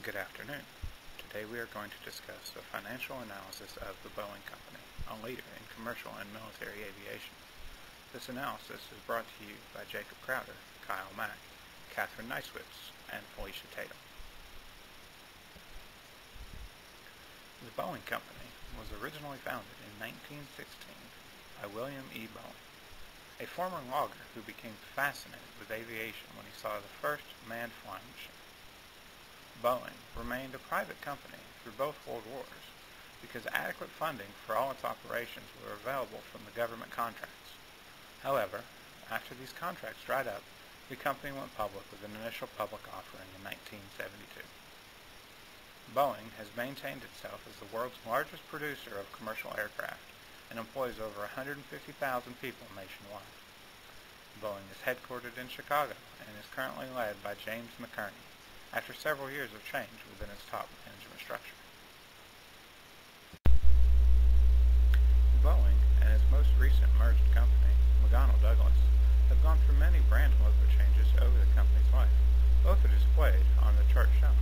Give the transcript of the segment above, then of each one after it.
Good afternoon. Today we are going to discuss the financial analysis of the Boeing Company, a leader in commercial and military aviation. This analysis is brought to you by Jacob Crowder, Kyle Mack, Kathryn Nicewitz, and Felicia Tatum. The Boeing Company was originally founded in 1916 by William E. Boeing, a former logger who became fascinated with aviation when he saw the first manned flying machine. Boeing remained a private company through both World Wars because adequate funding for all its operations were available from the government contracts. However, after these contracts dried up, the company went public with an initial public offering in 1972. Boeing has maintained itself as the world's largest producer of commercial aircraft and employs over 150,000 people nationwide. Boeing is headquartered in Chicago and is currently led by James McCurney, after several years of change within its top management structure. Boeing and its most recent merged company, McDonnell-Douglas, have gone through many brand logo changes over the company's life. Both are displayed on the chart shown.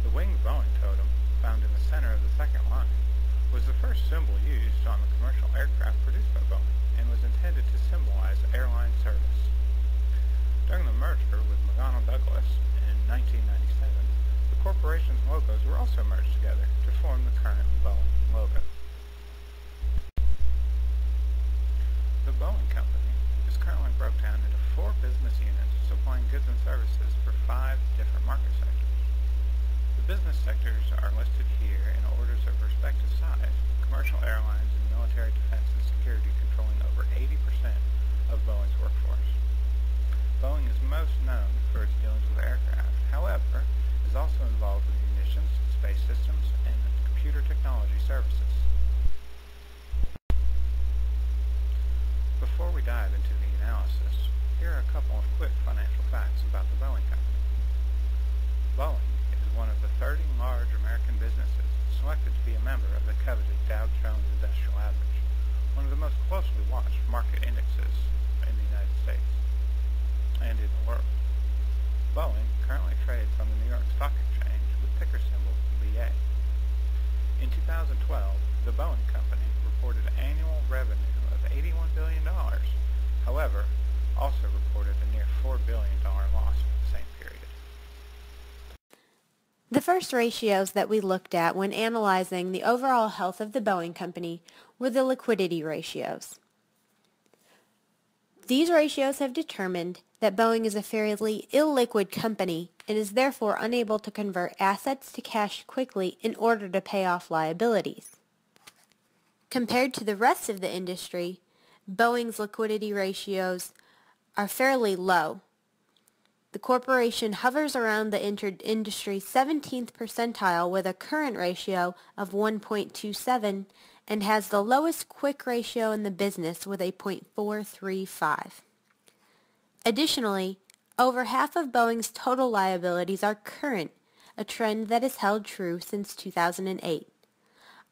The winged Boeing totem, found in the center of the second line, was the first symbol used on the commercial aircraft produced by Boeing and was intended to symbolize airline service. During the merger with McDonnell-Douglas in 1997, the corporation's logos were also merged together to form the current Boeing logo. The Boeing Company is currently broken down into 4 business units supplying goods and services for 5 different market sectors. The business sectors are listed here in orders of respective size, with commercial airlines and military defense and security controlling over 80% of Boeing's workforce. Boeing is most known for its dealings with aircraft, however, is also involved with munitions, space systems, and computer technology services. Before we dive into the analysis, here are a couple of quick financial facts about the Boeing Company. Boeing is one of the 30 large American businesses selected to be a member of the coveted Dow Jones Industrial Average, one of the most closely watched market indexes in the United States and in the world. Boeing currently trades on the New York Stock Exchange with ticker symbol BA. In 2012, the Boeing Company reported annual revenue of $81 billion, however, also reported a near $4 billion loss for the same period. The first ratios that we looked at when analyzing the overall health of the Boeing Company were the liquidity ratios. These ratios have determined that Boeing is a fairly illiquid company and is therefore unable to convert assets to cash quickly in order to pay off liabilities. Compared to the rest of the industry, Boeing's liquidity ratios are fairly low. The corporation hovers around the industry's 17th percentile with a current ratio of 1.27 and has the lowest quick ratio in the business with a 0.435. Additionally, over half of Boeing's total liabilities are current, a trend that has held true since 2008.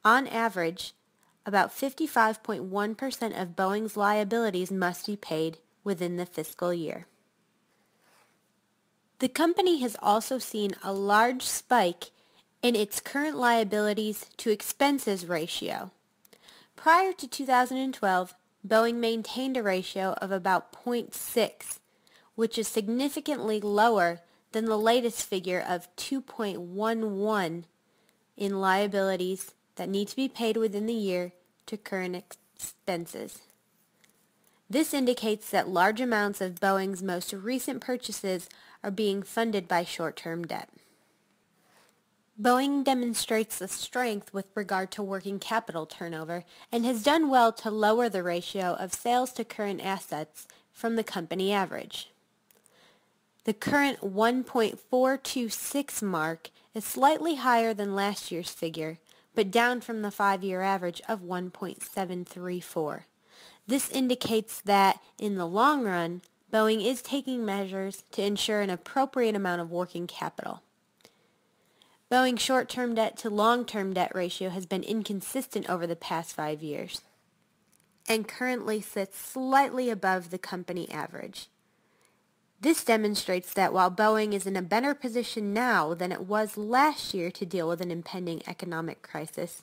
On average, about 55.1% of Boeing's liabilities must be paid within the fiscal year. The company has also seen a large spike in its current liabilities to expenses ratio. Prior to 2012, Boeing maintained a ratio of about 0.6, which is significantly lower than the latest figure of 2.11 in liabilities that need to be paid within the year to current expenses. This indicates that large amounts of Boeing's most recent purchases are being funded by short-term debt. Boeing demonstrates the strength with regard to working capital turnover and has done well to lower the ratio of sales to current assets from the company average. The current 1.426 mark is slightly higher than last year's figure, but down from the 5-year average of 1.734. This indicates that, in the long run, Boeing is taking measures to ensure an appropriate amount of working capital. Boeing's short-term debt to long-term debt ratio has been inconsistent over the past 5 years and currently sits slightly above the company average. This demonstrates that while Boeing is in a better position now than it was last year to deal with an impending economic crisis,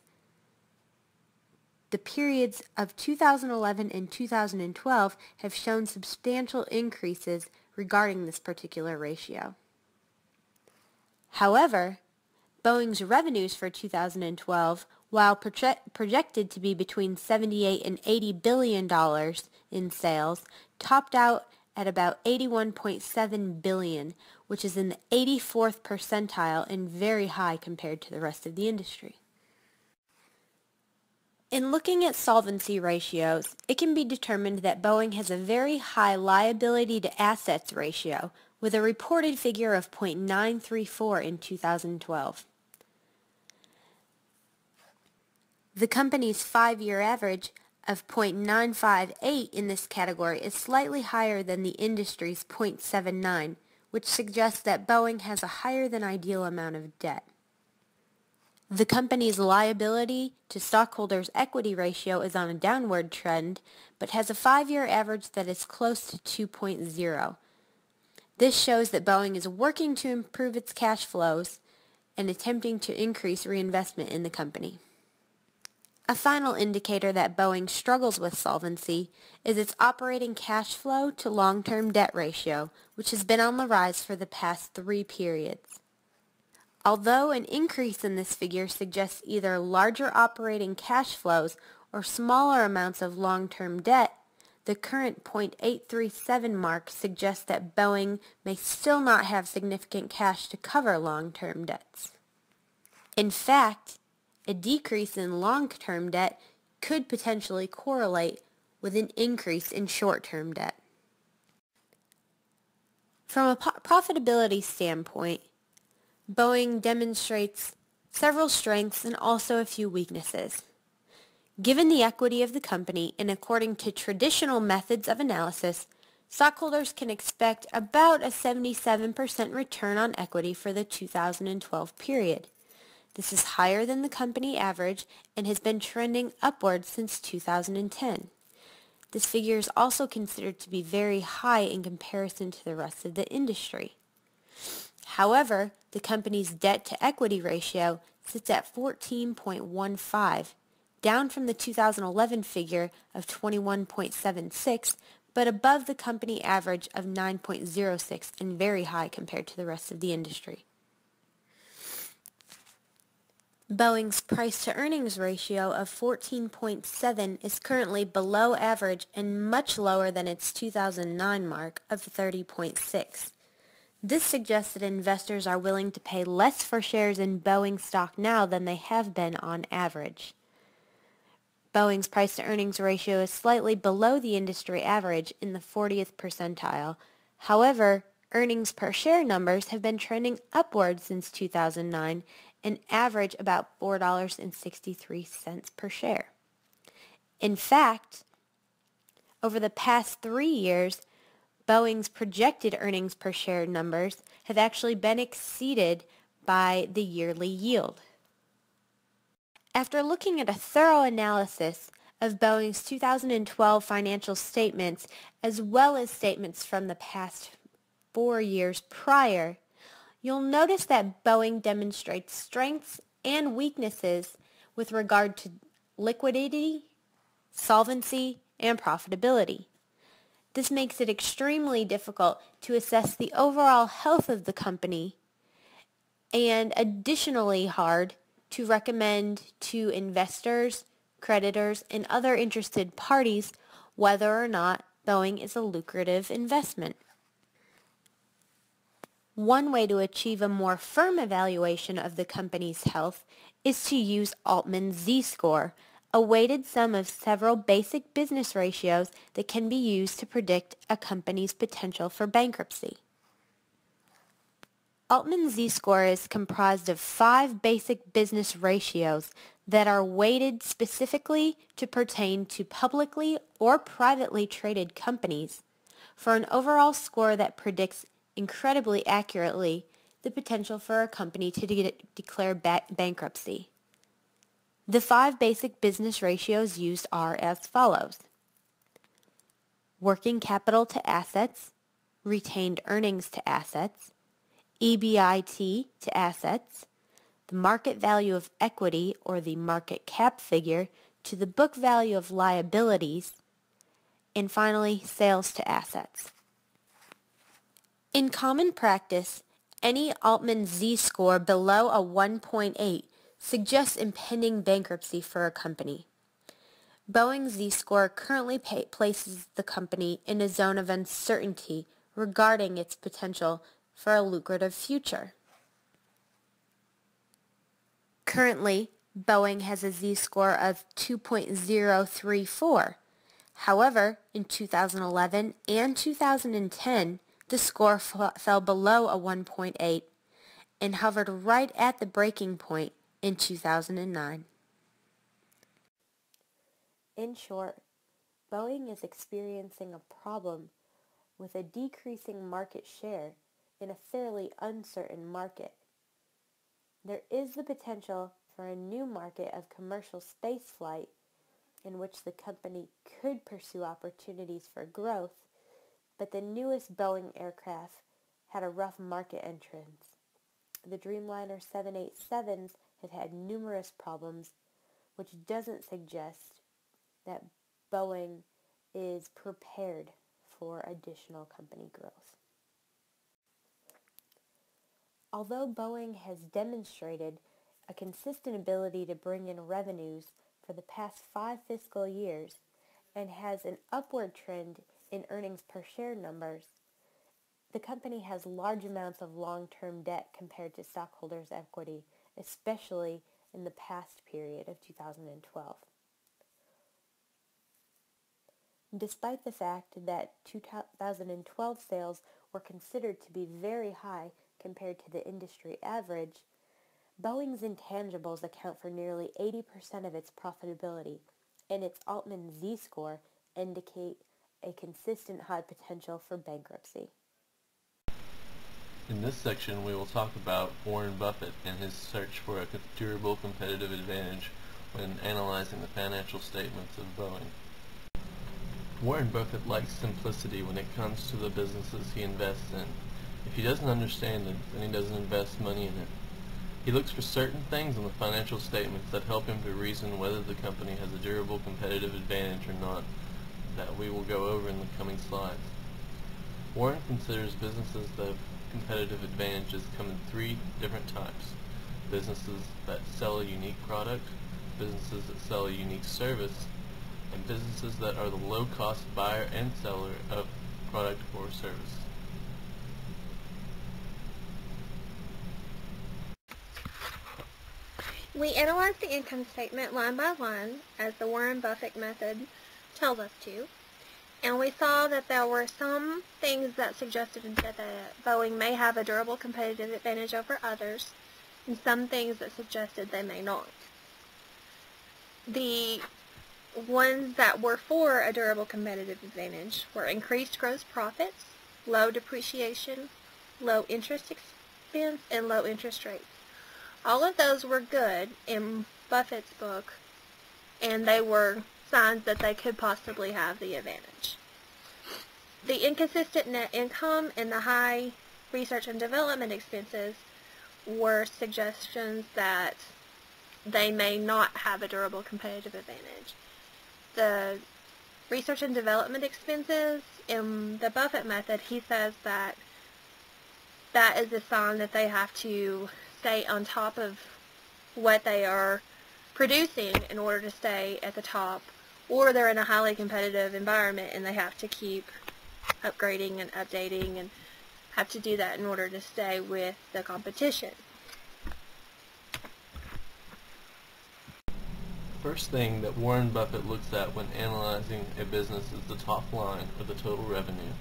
the periods of 2011 and 2012 have shown substantial increases regarding this particular ratio. However, Boeing's revenues for 2012, while projected to be between $78 and $80 billion in sales, topped out at about $81.7 billion, which is in the 84th percentile and very high compared to the rest of the industry. In looking at solvency ratios, it can be determined that Boeing has a very high liability to assets ratio, with a reported figure of 0.934 in 2012. The company's 5-year average of 0.958 in this category is slightly higher than the industry's 0.79, which suggests that Boeing has a higher than ideal amount of debt. The company's liability to stockholders' equity ratio is on a downward trend, but has a 5-year average that is close to 2.0. This shows that Boeing is working to improve its cash flows and attempting to increase reinvestment in the company. A final indicator that Boeing struggles with solvency is its operating cash flow to long-term debt ratio, which has been on the rise for the past 3 periods. Although an increase in this figure suggests either larger operating cash flows or smaller amounts of long-term debt, the current 0.837 mark suggests that Boeing may still not have significant cash to cover long-term debts. In fact, a decrease in long-term debt could potentially correlate with an increase in short-term debt. From a profitability standpoint, Boeing demonstrates several strengths and also a few weaknesses. Given the equity of the company and according to traditional methods of analysis, stockholders can expect about a 77% return on equity for the 2012 period. This is higher than the company average and has been trending upwards since 2010. This figure is also considered to be very high in comparison to the rest of the industry. However, the company's debt-to-equity ratio sits at 14.15, down from the 2011 figure of 21.76, but above the company average of 9.06 and very high compared to the rest of the industry. Boeing's price-to-earnings ratio of 14.7 is currently below average and much lower than its 2009 mark of 30.6. This suggests that investors are willing to pay less for shares in Boeing stock now than they have been on average. Boeing's price-to-earnings ratio is slightly below the industry average in the 40th percentile. However, earnings per share numbers have been trending upward since 2009 and average about $4.63 per share. In fact, over the past 3 years, Boeing's projected earnings per share numbers have actually been exceeded by the yearly yield. After looking at a thorough analysis of Boeing's 2012 financial statements as well as statements from the past 4 years prior, you'll notice that Boeing demonstrates strengths and weaknesses with regard to liquidity, solvency, and profitability. This makes it extremely difficult to assess the overall health of the company and additionally hard to recommend to investors, creditors, and other interested parties whether or not Boeing is a lucrative investment. One way to achieve a more firm evaluation of the company's health is to use Altman's Z-score, a weighted sum of several basic business ratios that can be used to predict a company's potential for bankruptcy. Altman's Z-score is comprised of 5 basic business ratios that are weighted specifically to pertain to publicly or privately traded companies for an overall score that predicts incredibly accurately the potential for a company to declare bankruptcy. The 5 basic business ratios used are as follows: working capital to assets, retained earnings to assets, EBIT to assets, the market value of equity or the market cap figure to the book value of liabilities, and finally, sales to assets. In common practice, any Altman Z-score below a 1.8 suggests impending bankruptcy for a company. Boeing's Z-score currently places the company in a zone of uncertainty regarding its potential for a lucrative future. Currently, Boeing has a Z-score of 2.034. However, in 2011 and 2010, the score fell below a 1.8 and hovered right at the breaking point in 2009. In short, Boeing is experiencing a problem with a decreasing market share in a fairly uncertain market. There is the potential for a new market of commercial spaceflight in which the company could pursue opportunities for growth, but the newest Boeing aircraft had a rough market entrance. The Dreamliner 787s have had numerous problems, which doesn't suggest that Boeing is prepared for additional company growth. Although Boeing has demonstrated a consistent ability to bring in revenues for the past 5 fiscal years and has an upward trend in earnings per share numbers, the company has large amounts of long-term debt compared to stockholders' equity, especially in the past period of 2012. Despite the fact that 2012 sales were considered to be very high compared to the industry average, Boeing's intangibles account for nearly 80% of its profitability, and its Altman Z-score indicate a consistent high potential for bankruptcy. In this section, we will talk about Warren Buffett and his search for a durable competitive advantage when analyzing the financial statements of Boeing. Warren Buffett likes simplicity when it comes to the businesses he invests in. If he doesn't understand it, then he doesn't invest money in it. He looks for certain things in the financial statements that help him to reason whether the company has a durable competitive advantage or not, that we will go over in the coming slides. Warren considers businesses that have competitive advantages come in 3 different types: businesses that sell a unique product, businesses that sell a unique service, and businesses that are the low-cost buyer and seller of product or service. We analyze the income statement line by line, as the Warren Buffett method tells us to, and we saw that there were some things that suggested that Boeing may have a durable competitive advantage over others, and some things that suggested they may not. The ones that were for a durable competitive advantage were increased gross profits, low depreciation, low interest expense, and low interest rates. All of those were good in Buffett's book, and they were signs that they could possibly have the advantage. The inconsistent net income and the high research and development expenses were suggestions that they may not have a durable competitive advantage. The research and development expenses in the Buffett method, he says that that is a sign that they have to stay on top of what they are producing in order to stay at the top, or they're in a highly competitive environment and they have to keep upgrading and updating and have to do that in order to stay with the competition. First thing that Warren Buffett looks at when analyzing a business is the top line, or the total revenue.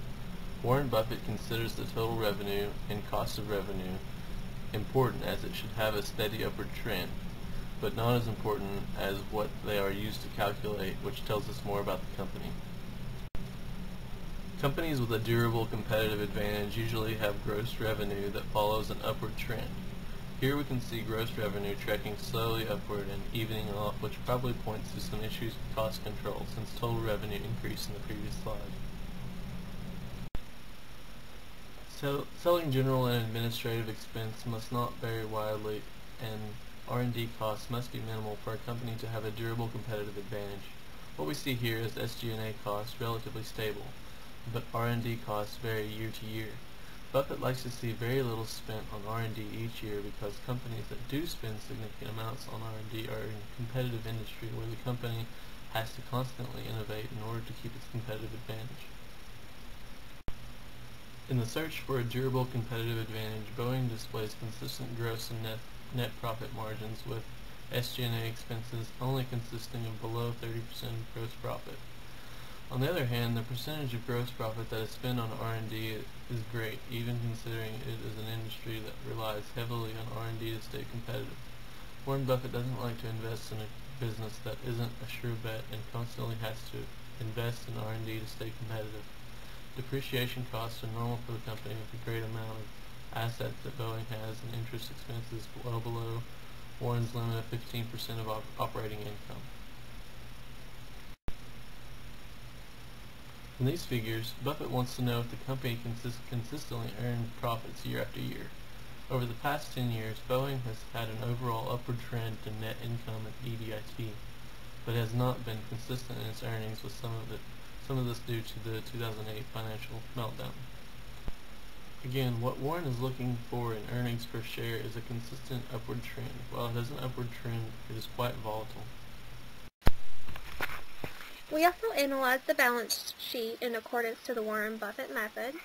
Warren Buffett considers the total revenue and cost of revenue important, as it should have a steady upward trend, but not as important as what they are used to calculate, which tells us more about the company. Companies with a durable competitive advantage usually have gross revenue that follows an upward trend. Here we can see gross revenue tracking slowly upward and evening off, which probably points to some issues with cost control, since total revenue increased in the previous slide. Selling general and administrative expense must not vary widely, and R&D costs must be minimal for a company to have a durable competitive advantage. What we see here is SG&A costs relatively stable, but R&D costs vary year to year. Buffett likes to see very little spent on R&D each year because companies that do spend significant amounts on R&D are in a competitive industry where the company has to constantly innovate in order to keep its competitive advantage. In the search for a durable competitive advantage, Boeing displays consistent gross and net profit margins with SG&A expenses only consisting of below 30% of gross profit. On the other hand, the percentage of gross profit that is spent on R&D is great, even considering it is an industry that relies heavily on R&D to stay competitive. Warren Buffett doesn't like to invest in a business that isn't a sure bet and constantly has to invest in R&D to stay competitive. Depreciation costs are normal for the company with the great amount of assets that Boeing has, and interest expenses well below Warren's limit of 15% of operating income. From these figures, Buffett wants to know if the company consistently earned profits year after year. Over the past 10 years, Boeing has had an overall upward trend to net income and EBIT, but has not been consistent in its earnings, with some of this due to the 2008 financial meltdown. Again, what Warren is looking for in earnings per share is a consistent upward trend. While it has an upward trend, it is quite volatile. We also analyzed the balance sheet in accordance to the Warren Buffett method,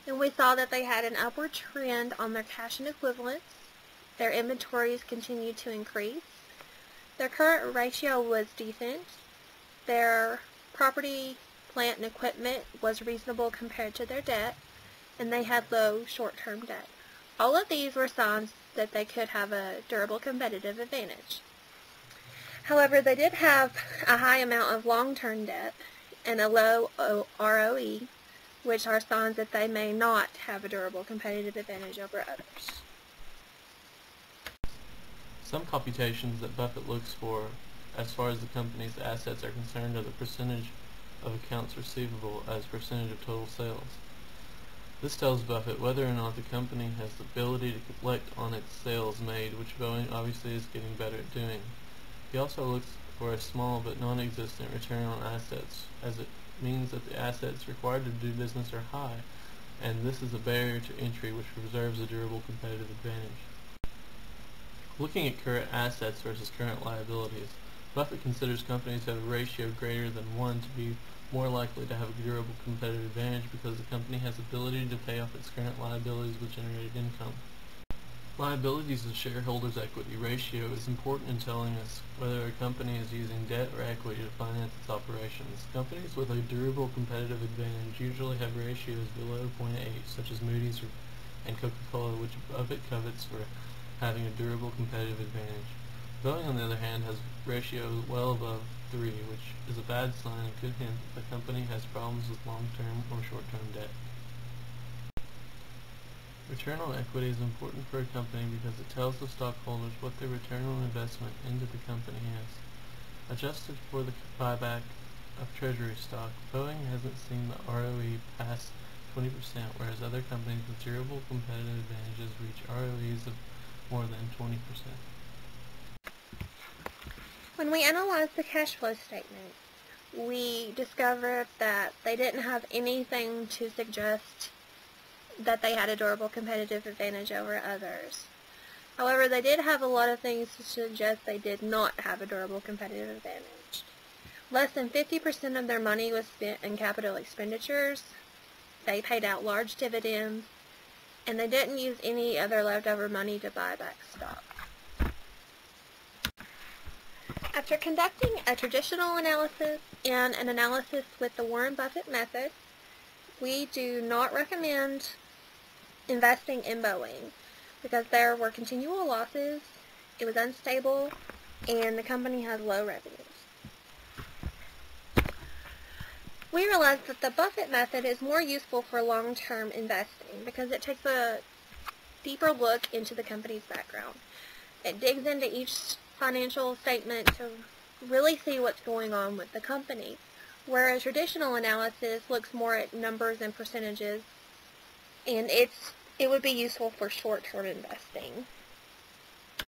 and we saw that they had an upward trend on their cash and equivalents. Their inventories continued to increase. Their current ratio was decent. Their property, plant, and equipment was reasonable compared to their debt, and they had low short-term debt. All of these were signs that they could have a durable competitive advantage. However, they did have a high amount of long-term debt and a low ROE, which are signs that they may not have a durable competitive advantage over others. Some computations that Buffett looks for as far as the company's assets are concerned are the percentage of accounts receivable as percentage of total sales. This tells Buffett whether or not the company has the ability to collect on its sales made, which Boeing obviously is getting better at doing. He also looks for a small but non-existent return on assets, as it means that the assets required to do business are high, and this is a barrier to entry which preserves a durable competitive advantage. Looking at current assets versus current liabilities, Buffett considers companies that have a ratio greater than 1 to be more likely to have a durable competitive advantage because the company has the ability to pay off its current liabilities with generated income. Liabilities to shareholders' equity ratio is important in telling us whether a company is using debt or equity to finance its operations. Companies with a durable competitive advantage usually have ratios below 0.8, such as Moody's and Coca-Cola, which Buffett covets for having a durable competitive advantage. Boeing, on the other hand, has ratios well above 3, which is a bad sign and could hint that the company has problems with long-term or short-term debt. Return on equity is important for a company because it tells the stockholders what their return on investment into the company is. Adjusted for the buyback of treasury stock, Boeing hasn't seen the ROE pass 20%, whereas other companies with durable competitive advantages reach ROEs of more than 20%. When we analyzed the cash flow statement, we discovered that they didn't have anything to suggest that they had a durable competitive advantage over others. However, they did have a lot of things to suggest they did not have a durable competitive advantage. Less than 50% of their money was spent in capital expenditures. They paid out large dividends, and they didn't use any other leftover money to buy back stock. After conducting a traditional analysis and an analysis with the Warren Buffett method, we do not recommend investing in Boeing because there were continual losses, it was unstable, and the company has low revenues. We realized that the Buffett method is more useful for long-term investing because it takes a deeper look into the company's background. It digs into each financial statement to really see what's going on with the company, whereas traditional analysis looks more at numbers and percentages and it would be useful for short-term investing.